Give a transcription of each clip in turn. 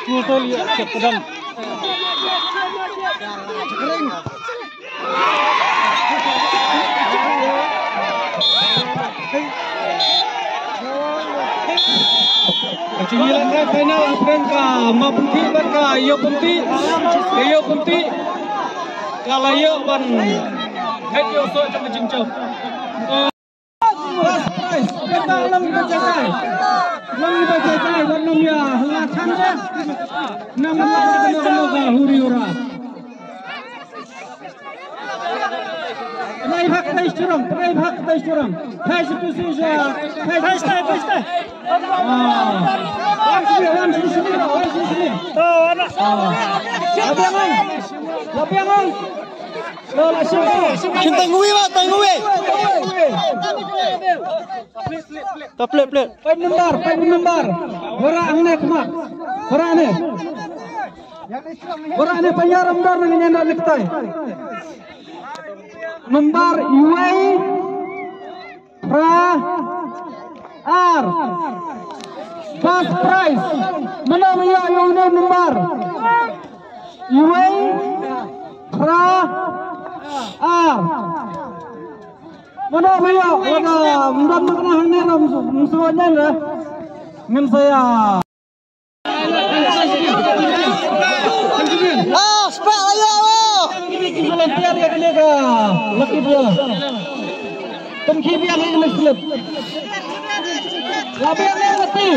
Betul ya, pedang. Cemilan final Afrika mapunti berka yo punti kalau yo ban head yo so cuma cincau kita lam bacakai lam ya hangatan deh nama nama huri ora Pray hak Baishturam. Pass to Caesar. Pass. Nomor UAE Pra R first prize mana ya nomor UAE Pra R mana ya mudah-mudahan musuhnya lah min saya spek ayo volunteer ya kelega laki dia tumki dia ni muslim labi ni mati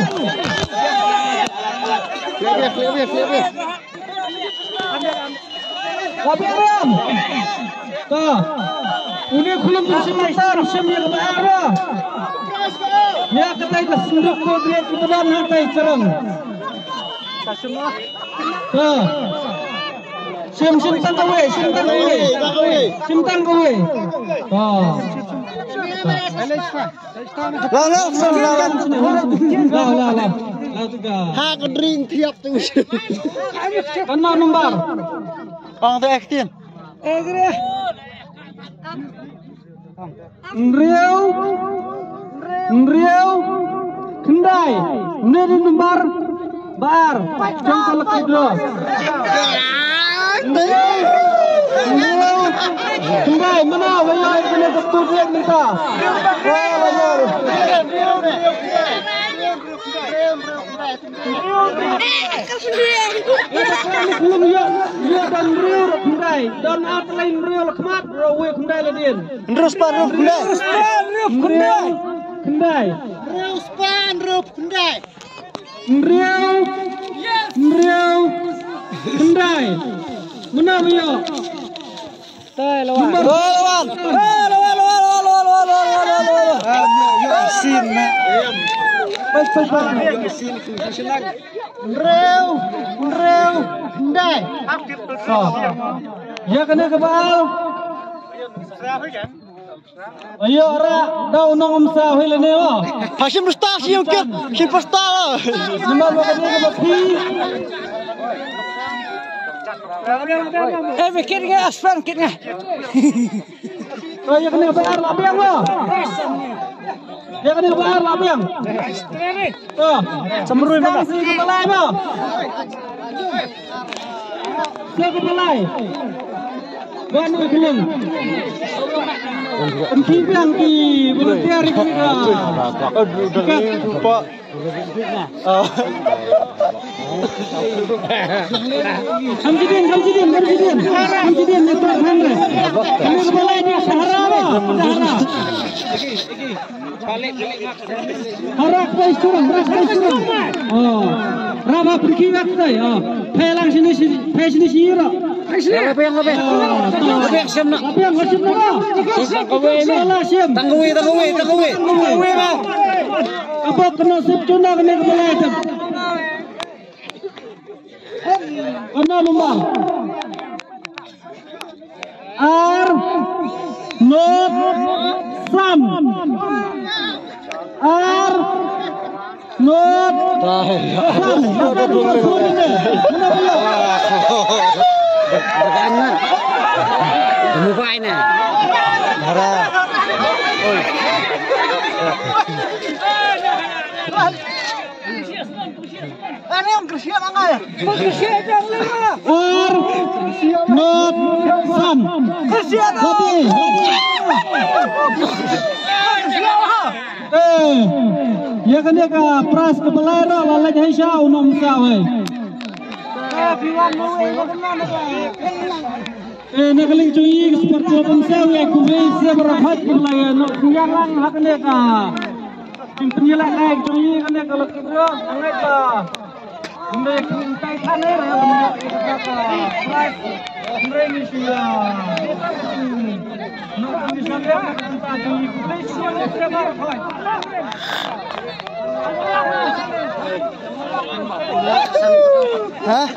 clear labi ram ta ini belum sebentar semir berada ya kata itu senduk kodret kebetulan hantai cerang ta Sim tang kowe. Oh. Lah. Ha kedring tiap tu. Kan nomor. Oh, tu action. Egre. Nriau. Kendai. Neri nomor bar. Jangkal kedua. Tunggai mana wayai kena betul dia minta. Belum ya dan riu tunggai dan apa lain riu lekmat rawe tunggai ladin. Terus pan tunggai. Tunggai. Riu span tunggai. Riu. Tunggai. Mana yo? Lawan. Yasin. Yasin Reu. Ndai. Ya kena kebal. Ayo ora dah unang umsah hil ni lo. Hashim Rustar siang ket. Superstar. Nama bakal dia kebapi. Bikin nggak aspan kitnya. Oh ya kena bayar labiang lo. Ya kena bayar labiang. Oh, cemberui mana? Sini kepalai lo. Sini kepalai. Banu belum. Penkibiang di volunteer kita. Pak. Hamzidin network mana? Ini kepalai dia Sahara lo. Balik Harak Baishturam. Oh, Rama pergi waktu ya. Pelang sini sira. Lebih. Tangguwi. Apa kena sipcuna kena kepala itu? Kena nombor. R not Sam R Not ya kan dia ka pras ke belera lalai hai syau nom sao nak ling cui seperti apa sao ya ku wei se berhat berlaya no kunyalang hak ne ka penyelang ai cui kan dia kalau kita angai ka Mereka kuntai tanah mereka pras mereka sia no misalnya kuntai cui polisi yang terbaru Hah?